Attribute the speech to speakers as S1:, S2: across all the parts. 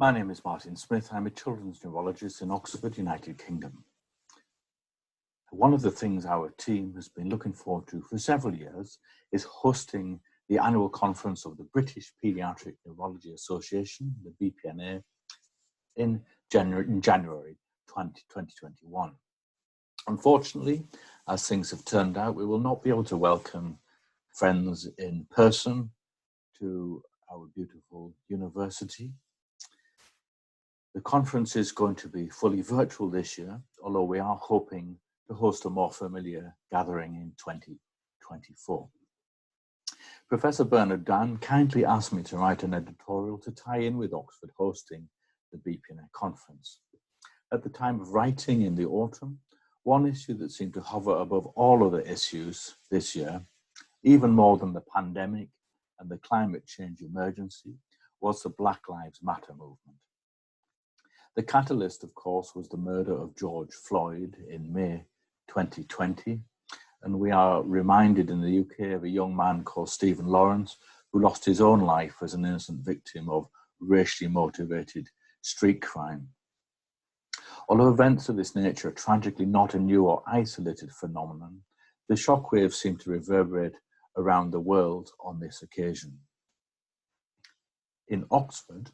S1: My name is Martin Smith. I'm a children's neurologist in Oxford, United Kingdom. One of the things our team has been looking forward to for several years is hosting the annual conference of the British Paediatric Neurology Association, the BPNA, in January 2021. Unfortunately, as things have turned out, we will not be able to welcome friends in person to our beautiful university. The conference is going to be fully virtual this year, although we are hoping to host a more familiar gathering in 2024. Professor Bernard Dan kindly asked me to write an editorial to tie in with Oxford hosting the BPNA conference. At the time of writing in the autumn, one issue that seemed to hover above all other issues this year, even more than the pandemic and the climate change emergency, was the Black Lives Matter movement. The catalyst, of course, was the murder of George Floyd in May 2020, and we are reminded in the UK of a young man called Stephen Lawrence who lost his own life as an innocent victim of racially motivated street crime. Although events of this nature are tragically not a new or isolated phenomenon, the shockwaves seem to reverberate around the world on this occasion. In Oxford,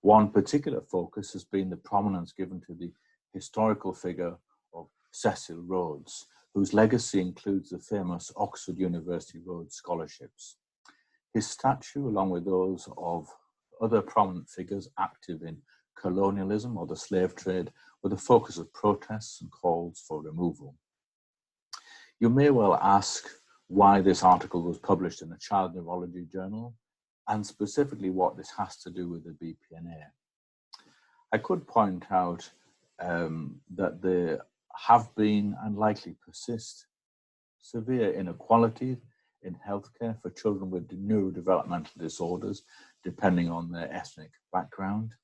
S1: one particular focus has been the prominence given to the historical figure of Cecil Rhodes, whose legacy includes the famous Oxford University Rhodes Scholarships. His statue, along with those of other prominent figures active in colonialism or the slave trade, were the focus of protests and calls for removal. You may well ask why this article was published in a Child Neurology Journal, and specifically what this has to do with the BPNA. I could point out that there have been and likely persist severe inequality in healthcare for children with neurodevelopmental disorders, depending on their ethnic background.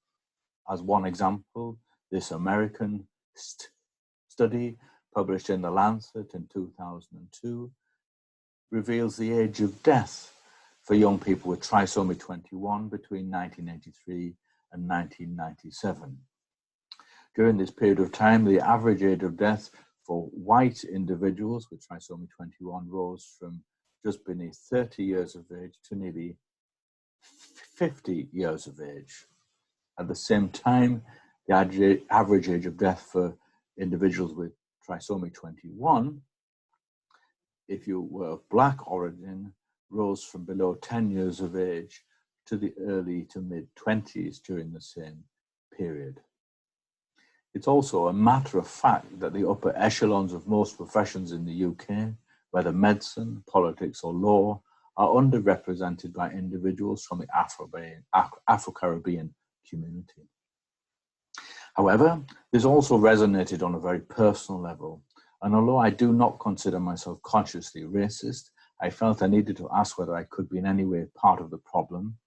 S1: As one example, this American study published in The Lancet in 2002 reveals the age of death for young people with trisomy 21 between 1983 and 1997. During this period of time, the average age of death for white individuals with trisomy 21 rose from just beneath 30 years of age to nearly 50 years of age. At the same time, the average age of death for individuals with trisomy 21, if you were of Black origin, rose from below 10 years of age to the early to mid-20s during the same period. It's also a matter of fact that the upper echelons of most professions in the UK, whether medicine, politics or law, are underrepresented by individuals from the Afro-Caribbean community. However, this also resonated on a very personal level, and although I do not consider myself consciously racist, I felt I needed to ask whether I could be in any way part of the problem,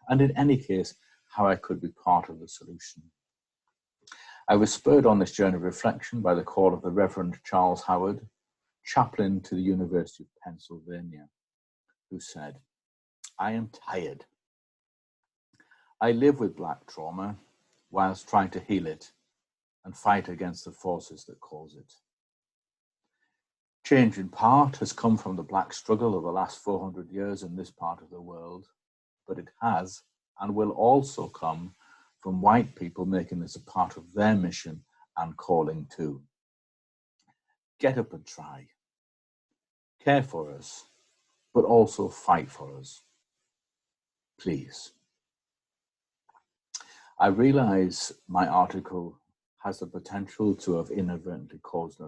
S1: and in any case, how I could be part of the solution. I was spurred on this journey of reflection by the call of the Reverend Charles Howard, chaplain to the University of Pennsylvania, who said, "I am tired. I live with Black trauma whilst trying to heal it and fight against the forces that cause it. Change in part has come from the Black struggle of the last 400 years in this part of the world, but it has and will also come from white people making this a part of their mission and calling too. Get up and try. Care for us, but also fight for us. Please." I realize my article has the potential to have inadvertently caused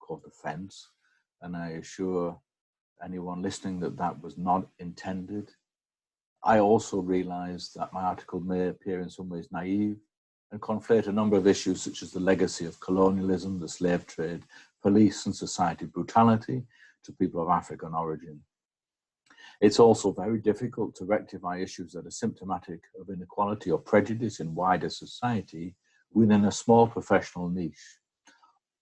S1: offense, and I assure anyone listening that that was not intended. I also realize that my article may appear in some ways naive and conflate a number of issues such as the legacy of colonialism, the slave trade, police and society brutality to people of African origin. It's also very difficult to rectify issues that are symptomatic of inequality or prejudice in wider society within a small professional niche,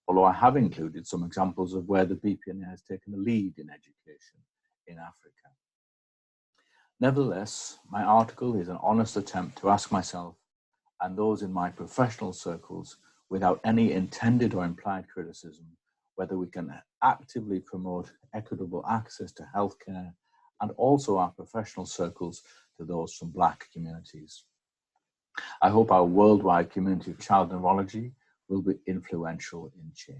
S1: although I have included some examples of where the BPNA has taken a lead in education in Africa. Nevertheless, my article is an honest attempt to ask myself and those in my professional circles without any intended or implied criticism, whether we can actively promote equitable access to healthcare, and also our professional circles to those from Black communities. I hope our worldwide community of child neurology will be influential in change.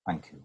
S1: Thank you.